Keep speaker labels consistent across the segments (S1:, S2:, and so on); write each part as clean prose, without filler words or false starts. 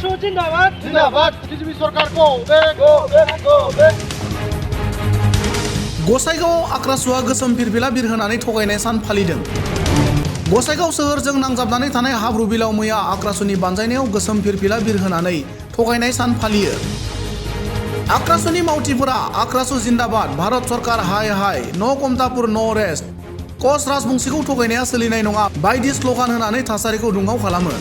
S1: आक्रासु जिंदाबाद
S2: जिंदाबाद बीजेपी सरकार को बे
S3: गसाइगाव आक्रासुआ गोसोम फिरफिला बिरहोनानै थगायनाय सान फालिदों। गसाइगाव सोहोरजों नांजाबनानै थानाय हाब्रु बिलाव मैया आक्रासुनि बानजायनायाव गोसोम फिरफिला बिरहोनानै थगायनाय सान फालियो। आक्रासुनि मावथिफोरा आक्रासु जिंदाबाद, भारत सरकार हाय हाय, न' कमतापुर न' रेस्ट, कच राजबंशीखौ थगायनाया सोलिनाय नङा बायदि स्लगान होनानै थासारिखौ दुंहाव खालामो।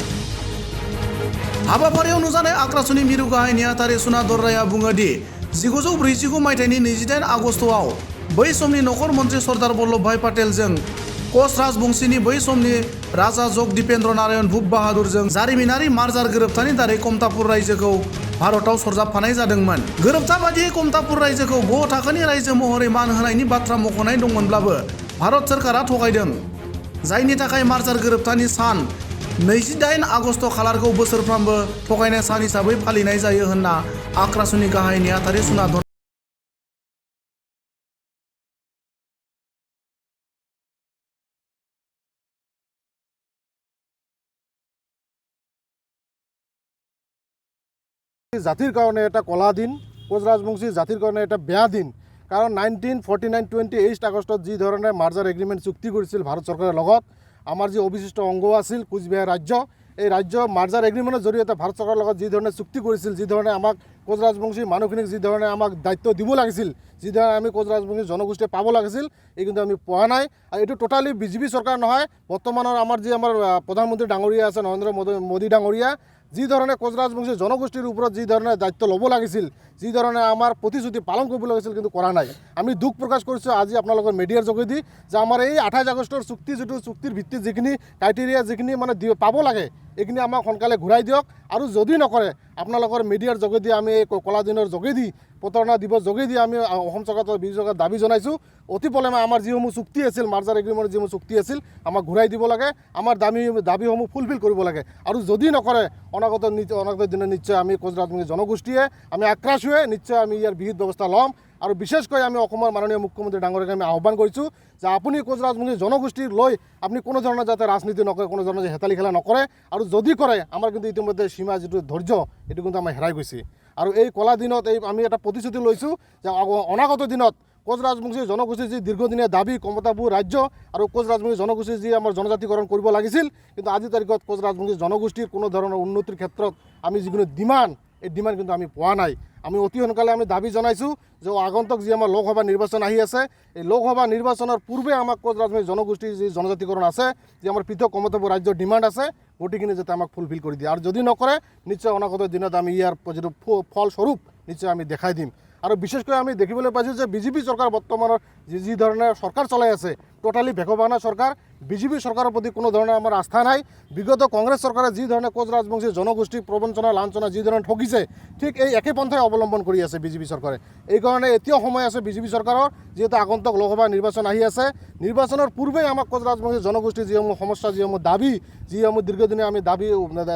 S3: हाबाफारियाव नुजानाय आक्रासुनि मिरु गाहाय नेहाथारि सुना दर्राया बुङो दि 1949 मायथाइनि 28 आगस्तआव बै समनि नखर मन्त्रि सरदार वल्लभभाई पटेलजों कच राजबंशीनि बै समनि राजा जग दीपेन्द्र नारायण भूप बाहादुरजों जारिमिनारि मार्जार गोरोबथानि दारै कमतापुर रायजोखौ भारताव सरजाबफानाय जादोंमोन। गोरोबथा बादियै कमतापुर रायजोखौ ग' थाखोनि रायजो महरै मान होनायनि बाथ्रा मख'नाय दंमोनब्लाबो भारत सोरखारा थगायदों, जायनि थाखाय मार्जार गोरोबथानि सान 28 आगस्ट खालारखौ बोसोरफ्रामबो थगायनाय सान हिसाबै फालिनाय जायो होनना आक्रासुनि गाहाय नेहाथारि सुना दर्राया
S2: জাতিৰ কাৰণে এটা কলা দিন, কোচ ৰাজবংশী জাতিৰ কাৰণে এটা বেয়া দিন। কাৰণ 1949 28 আগষ্টত যি ধৰণে মাৰ্জাৰ এগ্ৰিমেণ্ট চুক্তি কৰিছিল ভাৰত চৰকাৰৰ লগত, আমাৰ যি অবিশিষ্ট অংগ আছিল কোচবিহাৰ ৰাজ্য, এই ৰাজ্য মাৰ্জাৰ এগ্ৰিমেণ্টৰ জৰিয়তে ভাৰত চৰকাৰৰ লগত যি ধৰণে চুক্তি কৰিছিল, যি ধৰণে আমাক কোচ ৰাজবংশী মানুহখিনিক যি ধৰণে আমাক দায়িত্ব দিব লাগিছিল, যি ধৰণে আমি কোচ ৰাজবংশী জনগোষ্ঠীয়ে পাব লাগিছিল, এই কিন্তু আমি পোৱা নাই। আৰু এইটো টোটালি বিজেপি চৰকাৰ নহয়, বৰ্তমানৰ আমাৰ যি আমাৰ প্ৰধানমন্ত্ৰী ডাঙৰীয়া আছে নৰেন্দ্ৰ মোদী ডাঙৰীয়া, যি ধৰণে কোচ ৰাজবংশী জনগোষ্ঠীৰ ওপৰত যি ধৰণে দায়িত্ব ল'ব লাগিছিল, যি ধৰণে আমাৰ প্ৰতিশ্ৰুতি পালন কৰিব লাগিছিল কিন্তু কৰা নাই। আমি দুখ প্ৰকাশ কৰিছোঁ আজি আপোনালোকৰ মিডিয়াৰ যোগেদি যে আমাৰ এই 28 আগষ্টৰ চুক্তি, যিটো চুক্তিৰ ভিত্তিত যিখিনি ক্ৰাইটেৰিয়া যিখিনি মানে পাব লাগে, এইখিনি আমাক সোনকালে ঘূৰাই দিয়ক। আৰু যদি নকৰে আপোনালোকৰ মিডিয়াৰ যোগেদি আমি এই কলা দিনৰ যোগেদি, প্ৰতাৰণা দিৱস যোগেদি আমি অসম চৰকাৰৰ বিজেপি চৰকাৰক দাবী জনাইছোঁ, অতি পলমে আমাৰ যিসমূহ চুক্তি আছিল, মাৰ্জাৰ এগ্ৰিমেণ্টৰ যিসমূহ চুক্তি আছিল, আমাক ঘূৰাই দিব লাগে, আমাৰ দাবীসমূহ ফুলফিল কৰিব লাগে। আৰু যদি নকৰে অনাগত দিনত নিশ্চয় আমি কোচ ৰাজবংশী জনগোষ্ঠীয়ে, আমি আক্ৰাসুৱে নিশ্চয় আমি ইয়াৰ বিহিত ব্যৱস্থা ল'ম। আৰু বিশেষকৈ আমি অসমৰ মাননীয় মুখ্যমন্ত্ৰী ডাঙৰীয়াক আমি আহ্বান কৰিছোঁ যে আপুনি কোচ ৰাজবংশী জনগোষ্ঠীক লৈ আপুনি কোনো ধৰণৰ যাতে ৰাজনীতি নকৰে, কোনো ধৰণৰ হেতালি খেলা নকৰে। আৰু যদি কৰে আমাৰ কিন্তু ইতিমধ্যে সীমা যিটো ধৈৰ্য এইটো কিন্তু আমাৰ হেৰাই গৈছে। আৰু এই কলা দিনত আমি এটা প্ৰতিশ্ৰুতি লৈছোঁ যে অনাগত দিনত কোচ ৰাজবংশী জনগোষ্ঠীৰ যি দীৰ্ঘদিনীয়া দাবী কমতাপুৰ ৰাজ্য আৰু কোচ ৰাজবংশী জনগোষ্ঠীৰ যি আমাৰ জনজাতিকৰণ কৰিব লাগিছিল, কিন্তু আজিৰ তাৰিখত কোচ ৰাজবংশী জনগোষ্ঠীৰ কোনো ধৰণৰ উন্নতিৰ ক্ষেত্ৰত আমি যিকোনো ডিমাণ্ড, এই ডিমাণ্ড কিন্তু আমি পোৱা নাই। আমি অতি সোনকালে আমি দাবী জনাইছোঁ যে আগন্তুক যি আমাৰ লোকসভা নিৰ্বাচন আহি আছে, এই লোকসভা নিৰ্বাচনৰ পূৰ্বে আমাক কোচ ৰাজবংশী জনগোষ্ঠীৰ যি জনজাতিকৰণ আছে, যি আমাৰ পৃথক কমতাপুৰ ৰাজ্যৰ ডিমাণ্ড আছে, গোটেইখিনি যাতে আমাক ফুলফিল কৰি দিয়ে। আৰু যদি নকৰে নিশ্চয় অনাগত দিনত আমি ইয়াৰ যিটো ফলস্বৰূপ নিশ্চয় আমি দেখাই দিম। আৰু বিশেষকৈ আমি দেখিবলৈ পাইছোঁ যে বিজেপি চৰকাৰ বৰ্তমানৰ যি ধৰণে চৰকাৰ চলাই আছে, টোটালি ভেকবানা চৰকাৰ, বিজেপি চৰকাৰৰ প্ৰতি কোনো ধৰণৰ আমাৰ আস্থা নাই। বিগত কংগ্ৰেছ চৰকাৰে যি ধৰণে কোচ ৰাজবংশী জনগোষ্ঠীক প্ৰবঞ্চনা লাঞ্চনা যি ধৰণে ঠগিছে, ঠিক এই একে পন্থাই অৱলম্বন কৰি আছে বিজেপি চৰকাৰে। এইকাৰণে এতিয়াও সময় আছে বিজেপি চৰকাৰৰ, যিহেতু আগন্তুক লোকসভা নিৰ্বাচন আহি আছে, নিৰ্বাচনৰ পূৰ্বেই আমাক কোচ ৰাজবংশী জনগোষ্ঠীৰ যিসমূহ সমস্যা, যিসমূহ দাবী, যিসমূহ দীৰ্ঘদিনীয়া আমি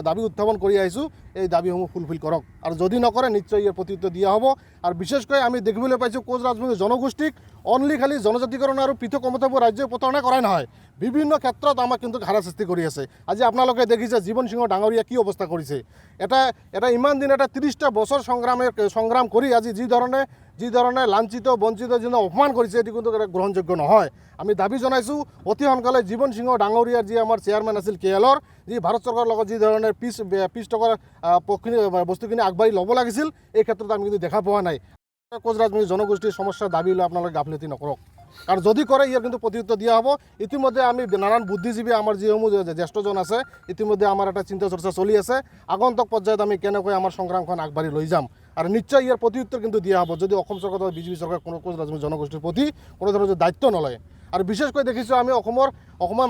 S2: দাবী উত্থাপন কৰি আহিছোঁ, এই দাবীসমূহ ফুলফিল কৰক। আৰু যদি নকৰে নিশ্চয় ইয়াৰ প্ৰত্যুত্তৰ দিয়া হ'ব। আৰু বিশেষকৈ আমি দেখিবলৈ পাইছোঁ কোচ ৰাজবংশী জনগোষ্ঠীক অনলি খালি জনজাতিকৰণ আৰু পৃথক কমতাপুৰ ৰাজ্যই প্ৰতাৰণা কৰাই নহয়, বিভিন্ন ক্ষেত্ৰত আমাক কিন্তু হাৰাশাস্তি কৰি আছে। আজি আপোনালোকে দেখিছে জীৱন সিংহ ডাঙৰীয়া কি অৱস্থা কৰিছে। এটা ইমান দিন এটা 30টা বছৰ সংগ্ৰাম কৰি আজি যি ধৰণে লাঞ্ছিত বঞ্চিত যিধৰণে অপমান কৰিছে, এইটো কিন্তু গ্ৰহণযোগ্য নহয়। আমি দাবী জনাইছোঁ অতি সোনকালে জীৱন সিংহ ডাঙৰীয়াৰ যি আমাৰ চেয়াৰমেন আছিল KLৰ, যি ভাৰত চৰকাৰৰ লগত যি ধৰণে পিছ টকাৰ বস্তুখিনি আগবাঢ়ি ল'ব লাগিছিল, এই ক্ষেত্ৰত আমি কিন্তু দেখা পোৱা নাই। কোচ ৰাজবংশী জনগোষ্ঠীৰ সমস্যাৰ দাবী লৈ আপোনালোকে গাফিলতি নকৰক। আৰু যদি কৰে ইয়াৰ কিন্তু প্ৰত্যুত্তৰ দিয়া হ'ব। ইতিমধ্যে আমি নানান বুদ্ধিজীৱী আমাৰ যিসমূহ জ্যেষ্ঠজন আছে, ইতিমধ্যে আমাৰ এটা চিন্তা চৰ্চা চলি আছে, আগন্তুক পৰ্যায়ত আমি কেনেকৈ আমাৰ সংগ্ৰামখন আগবাঢ়ি লৈ যাম। আৰু নিশ্চয় ইয়াৰ প্ৰত্যুত্তৰ কিন্তু দিয়া হ'ব যদি অসম চৰকাৰ বিজেপি চৰকাৰ কোনো কোচ ৰাজবংশী জনগোষ্ঠীৰ প্ৰতি কোনো ধৰণৰ দায়িত্ব নলয়। আৰু বিশেষকৈ দেখিছোঁ আমি অসমৰ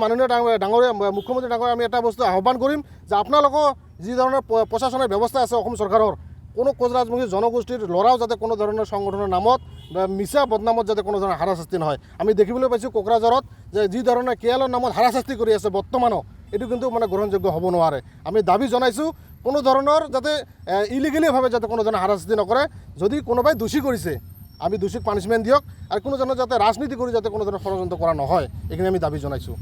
S2: মাননীয় ডাঙৰীয়া মুখ্যমন্ত্ৰী ডাঙৰীয়া আমি এটা বস্তু আহ্বান কৰিম যে আপোনালোকৰ যি ধৰণৰ প্ৰশাসনৰ ব্যৱস্থা আছে অসম চৰকাৰৰ, কোনো কোচ ৰাজবংশী জনগোষ্ঠীৰ ল'ৰাও যাতে কোনো ধৰণৰ সংগঠনৰ নামত বা মিছা বদনামত যাতে কোনো ধৰণৰ হাৰাশাস্তি নহয়। আমি দেখিবলৈ পাইছোঁ কোকৰাঝাৰত যে যি ধৰণে KLৰ নামত হাৰাশাস্তি কৰি আছে বৰ্তমানো, এইটো কিন্তু মানে গ্ৰহণযোগ্য হ'ব নোৱাৰে। আমি দাবী জনাইছোঁ কোনো ধৰণৰ যাতে ইলিগেলিভাৱে যাতে কোনো ধৰণৰ হাৰাশাস্তি নকৰে। যদি কোনোবাই দোষী কৰিছে আমি দোষীক পানিছমেণ্ট দিয়ক, আৰু কোনো ধৰণৰ যাতে ৰাজনীতি কৰি যাতে কোনো ধৰণৰ ষড়যন্ত্ৰ কৰা নহয়, এইখিনি আমি দাবী জনাইছোঁ।